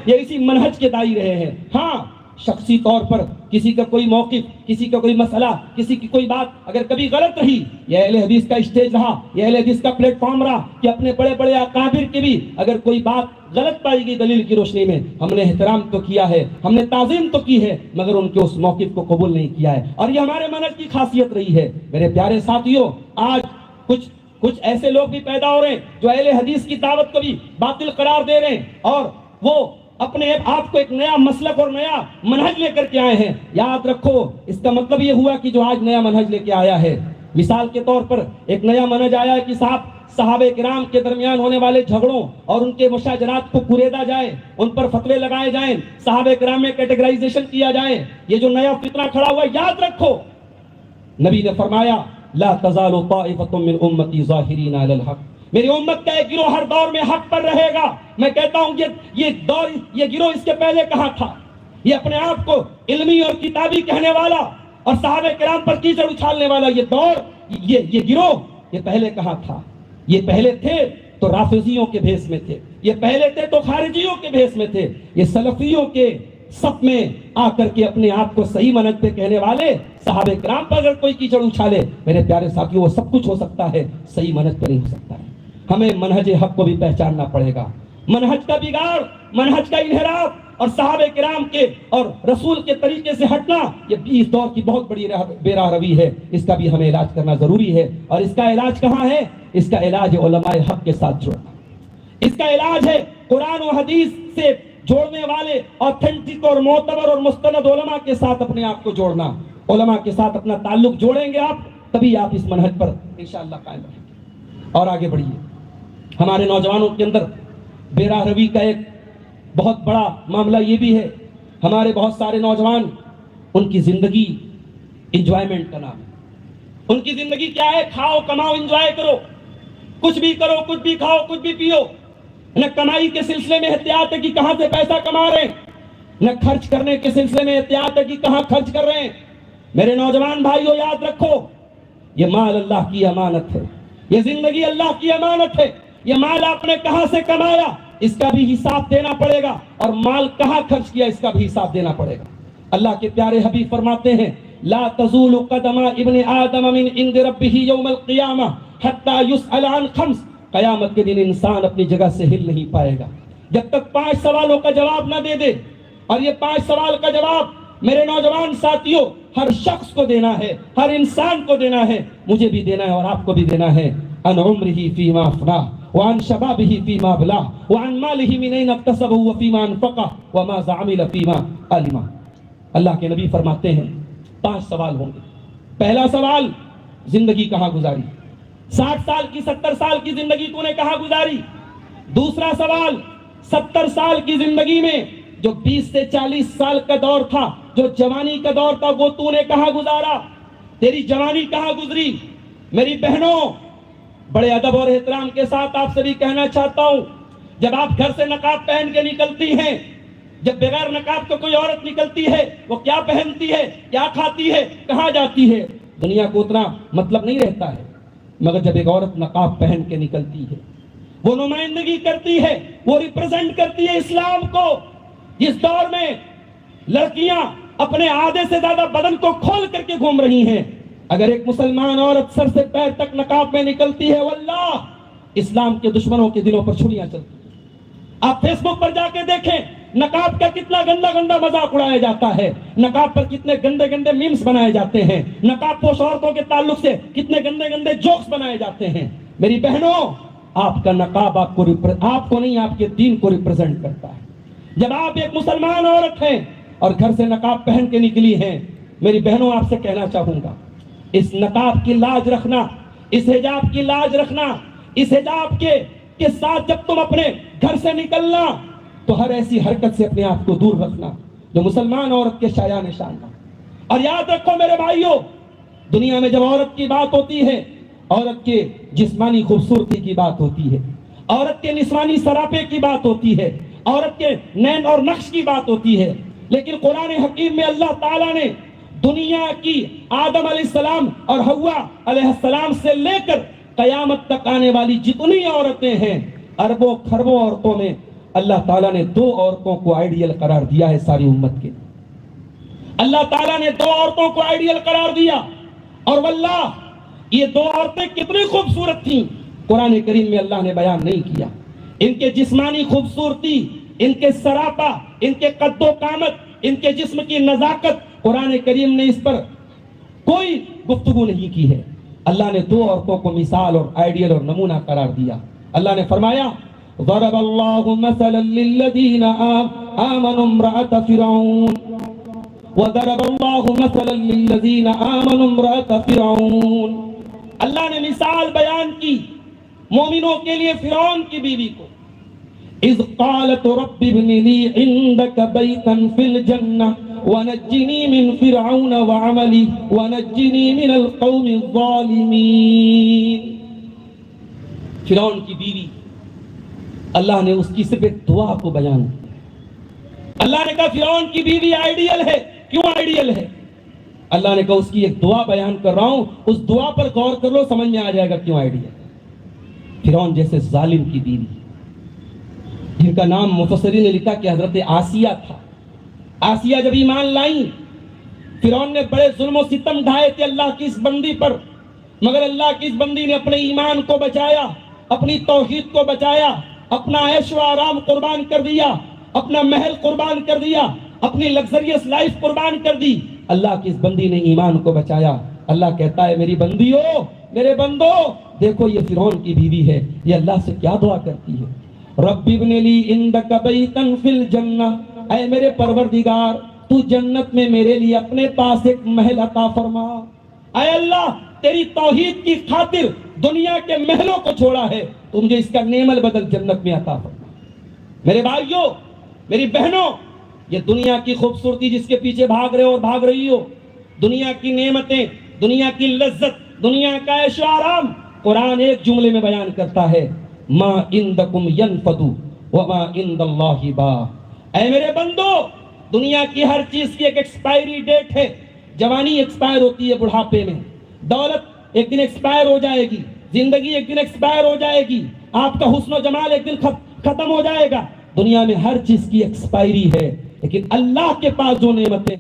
یہ اسی منہج کے دائی رہے ہیں۔ ہاں شخصی طور پر کسی کا کوئی موقف، کسی کا کوئی مسئلہ، کسی کی کوئی بات اگر کبھی غلط رہی، یہ اہل حدیث کا اسٹیج رہا، یہ اہل حدیث کا پلیٹ فارم رہا کہ اپنے بڑے بڑے اکابر کی بھی اگر کوئی بات غلط پائی گئی دلیل کی روشنی میں، ہم نے احترام تو کیا ہے، ہم نے تعظیم تو کی ہے، مگر ان کے اس موقف کو قبول نہیں کیا ہے، اور یہ ہمارے منہج کی خاصیت رہی ہے۔ میرے پیارے ساتھیوں، آج کچھ ایسے لوگ بھی پیدا ہو رہے ہیں جو اہل حدیث کی دعوت کو بھی باطل قرار دے رہے ہیں، اور وہ اپنے آپ کو ایک نیا مسلک اور نیا منہج لے کر کے آئے ہیں۔ یاد رکھو، اس کا مطلب یہ ہوا کہ جو آج نیا منہج لے کے آیا ہے، مثال کے طور پر ایک نیا منہج آیا ہے کہ صحابہ کرام کے درمیان ہونے والے جھگڑوں اور ان کے مشاجرات کو کریدا جائے، ان پر فتوے لگائے جائیں، صحابہ کرام میں کیٹیگرائزیشن کیا جائے۔ یہ جو نیا فتنہ کھڑا ہوا ہے، یاد رکھو نبی نے فرمایا لا تزال طائفة من امتی ظاہرین علی الحق، میری امت کا ایک گروہ ہر دور میں حق پر رہے گا۔ میں کہتا ہوں یہ گروہ اس کے پہلے کہاں تھا؟ یہ اپنے آپ کو علمی اور کتابی کہنے والا اور صحابہ کرام پر کیچڑ اچھالنے والا یہ دور، یہ گروہ، یہ پہلے کہاں تھا؟ یہ پہلے تھے تو رافضیوں کے بھیس میں تھے، یہ پہلے تھے تو خارجیوں کے بھیس میں تھے، یہ سلفیوں کے سب میں آ کر کے اپنے آپ کو صحیح منہج پہ کہنے والے صحابہ کرام پر اگر کوئی کیچڑ اچھالے، میرے پیارے ساتھیوں، وہ سب کچھ ہو سکتا ہے، صحیح منہج پہ نہیں ہو سکتا ہے۔ ہمیں منہج حق کو بھی پہچاننا پڑے گا۔ منہج کا بگاڑ، منہج کا انحراف اور صحابہ کرام کے اور رسول کے طریقے سے ہٹنا، یہ اس دور کی بہت بڑی بے راہ روی ہے، اس کا بھی ہمیں علاج کرنا ضروری ہے۔ اور اس کا علاج کہاں ہے؟ اس کا علاج ہے علماء حق کے ساتھ جڑنا، اس کا علاج ہے قرآن و حدیث سے جوڑنے والے اوتھینٹک اور معتبر اور مستند علماء کے ساتھ اپنے آپ کو جوڑنا۔ علماء کے ساتھ اپنا تعلق جوڑیں گے آپ، تبھی آپ اس منہج پر انشاءاللہ قائم رہیں گے۔ اور آگے بڑھیے، ہمارے نوجوانوں کے اندر بے راہ روی کا ایک بہت بڑا معاملہ یہ بھی ہے، ہمارے بہت سارے نوجوان، ان کی زندگی انجوائمنٹ کا نام ہے۔ ان کی زندگی کیا ہے؟ کھاؤ کماؤ انجوائے کرو، کچھ بھی کرو، کچھ بھی کھاؤ، کچھ بھی پیو۔ نہ کمائی کے سلسلے میں احتیاط ہے کہ کہاں سے پیسہ کما رہے ہیں، نہ خرچ کرنے کے سلسلے میں احتیاط ہے کہ کہاں خرچ کر رہے ہیں۔ میرے نوجوان بھائیو، یاد رکھو، یہ مال اللہ کی امانت ہے، یہ زندگی اللہ کی امانت ہے۔ یہ مال آپ نے کہاں سے کمایا، اس کا بھی حساب دینا پڑے گا، اور مال کہاں خرچ کیا، اس کا بھی حساب دینا پڑے گا۔ اللہ کے پیارے حبیب فرماتے ہیں لا تزول قدم ابن آدم من عند ربه یوم القیامہ حتی یسأل عن خمس، قیامت کے دن انسان اپنی جگہ سے ہل نہیں پائے گا جب تک 5 سوالوں کا جواب نہ دے دے۔ اور یہ 5 سوال کا جواب میرے نوجوان ساتھیوں ہر شخص کو دینا ہے، ہر انسان کو دینا ہے، مجھے بھی دینا ہے اور آپ کو بھی دینا ہے۔ عن عمرہ فیما افناہ، وعن شبابہ فیما بلاہ، وعن مالہ من این اکتسبہ وفیما انفقہ، وماذا عمل فیما علمہ۔ اللہ کے نبی فرماتے ہیں 5 سوال ہوں گے۔ پہلا سوال، زندگی کہاں گزاری؟ 60 سال کی 70 سال کی زندگی تو نے کہاں گزاری؟ دوسرا سوال، 70 سال کی زندگی میں جو 20 سے 40 سال کا دور تھا، جو جوانی کا دور تھا، وہ تو نے کہاں گزارا؟ تیری جوانی کہاں گزری؟ میری بہنوں، بڑے ادب اور احترام کے ساتھ آپ سے بھی کہنا چاہتا ہوں، جب آپ گھر سے نقاب پہن کے نکلتی ہیں، جب بغیر نقاب کو کوئی عورت نکلتی ہے، وہ کیا پہنتی ہے، کیا کھاتی ہے، کہاں جاتی ہے، دنیا کو اتنا مطلب نہیں رہتا ہے۔ مگر جب ایک عورت نقاب پہن کے نکلتی ہے، وہ نمائندگی کرتی ہے، وہ ریپرزینٹ کرتی ہے اسلام کو۔ جس دور میں لڑکیاں اپنے آدھے سے زیادہ بدن کو کھول کر کے گھوم رہی ہیں، اگر ایک مسلمان عورت سر سے پیر تک نقاب میں نکلتی ہے، واللہ اسلام کے دشمنوں کے دلوں پر چھریاں چلتی ہیں۔ آپ فیس بک پر جا کے دیکھیں، نقاب کا کتنا گندا گندا مذاق اڑایا جاتا ہے، نقاب پر کتنے گندے گندے میمز بنائے جاتے ہیں، نقاب پوش عورتوں کے تعلق سے کتنے گندے گندے جوکس بنائے جاتے ہیں۔ میری بہنوں، آپ کا نقاب آپ کو نہیں، آپ کے دین کو ریپرزینٹ کرتا ہے۔ جب آپ ایک مسلمان عورت ہیں اور گھر سے نقاب پہن کے نکلی ہیں، میری بہنوں آپ سے کہنا چاہوں گا، اس نقاب کی لاج رکھنا، اس حجاب کی لاج رکھنا، اس حجاب کے ساتھ جب تم اپنے گھر سے نکلنا تو ہر ایسی حرکت سے اپنے آپ کو دور رکھنا جو مسلمان عورت کے شایان نشان نہ۔ اور یاد رکھو میرے بھائیوں، دنیا میں جب عورت کی بات ہوتی ہے، عورت کے جسمانی خوبصورتی کی بات ہوتی ہے، عورت کے نسوانی سراپے کی بات ہوتی ہے، عورت کے نین اور نقش کی بات ہوتی ہے، لیکن قرآن حکیم میں اللہ تعالیٰ نے دنیا کی آدم علیہ السلام اور حوا علیہ السلام سے لے کر قیامت تک آنے والی جتنی عورتیں ہیں، اربوں کھربوں عورتوں میں اللہ تعالیٰ نے دو عورتوں کو آئیڈیل قرار دیا ہے ساری امت کے. اللہ تعالیٰ نے دو عورتوں کو آئیڈیل قرار دیا, اور واللہ یہ دو عورتیں کتنی خوبصورت تھیں قرآن کریم میں اللہ نے بیان نہیں کیا. ان کے جسمانی خوبصورتی, ان کے سراپا, ان کے قد و قامت, ان کے جسم کی نزاکت, قرآن کریم نے اس پر کوئی گفتگو نہیں کی ہے. اللہ نے دو عورتوں کو مثال اور آئیڈیل اور نمونہ قرار دیا. اللہ نے فرمایا ضرب اللہ مثلا للذین آمنوا امرأة فرعون وضرب اللہ مثلا للذین آمنوا امرأة فرعون. اللہ نے مثال بیان کی مومنوں کے لیے فرعون کی بیوی کو. اذ قالت رب ابن لی عندک بیتا فی الجنہ ونجنی من فرعون وعملی ونجنی من القوم الظالمین. فرعون کی بیوی, اللہ نے اس کی صرف ایک دعا کو بیان کیا. اللہ نے کہا فرعون کی بیوی آئیڈیل ہے. کیوں آئیڈیل ہے؟ اللہ نے کہا اس کی ایک دعا بیان کر رہا ہوں, اس دعا پر غور کر لو, سمجھ میں آ جائے گا کیوں آئیڈیل ہے. فرعون جیسے ظالم کی بیوی, جن کا نام مفسرین نے لکھا کہ حضرت آسیہ تھا. آسیہ جب ایمان لائیں, فرعون نے بڑے ظلم و ستم ڈھائے تھے اللہ کی اس بندی پر, مگر اللہ کی اس بندی نے اپنے ایمان کو بچایا, اپنی توحید کو بچایا, اپنا عیش و آرام قربان کر دیا, اپنا محل قربان کر دیا, اپنی لگزریس لائف قربان کر دی. اللہ کی اس بندی نے ایمان کو بچایا. اللہ کہتا ہے میری بندیو, میرے بندو, دیکھو یہ فرعون کی بیوی ہے, یہ اللہ سے کیا دعا کرتی ہے. رب ابن لی عندک بیتا فی الجنہ, اے میرے پروردگار تو جنت میں میرے لیے اپنے پاس ایک محل عطا فرما. اے اللہ تیری توحید کی خاطر دنیا کے محلوں کو چھوڑا ہے, تو مجھے اس کا نعم البدل جنت میں عطا فرما. میرے بھائیوں, میری بہنوں, یہ دنیا کی خوبصورتی جس کے پیچھے بھاگ رہے ہو اور بھاگ رہی ہو, دنیا کی نعمتیں, دنیا کی لذت, دنیا کا عیش و آرام, قرآن ایک جملے میں بیان کرتا ہے ما عندکم ینفد وما عند اللہ باق. اے میرے بندو, دنیا کی ہر چیز کی ایک ایکسپائری ڈیٹ ہے. جوانی ایکسپائر ہوتی ہے بڑھاپے میں, دولت ایک دن ایکسپائر ہو جائے گی, زندگی ایک دن ایکسپائر ہو جائے گی, آپ کا حسن و جمال ایک دن ختم ہو جائے گا. دنیا میں ہر چیز کی ایکسپائری ہے, لیکن اللہ کے پاس جو نعمتیں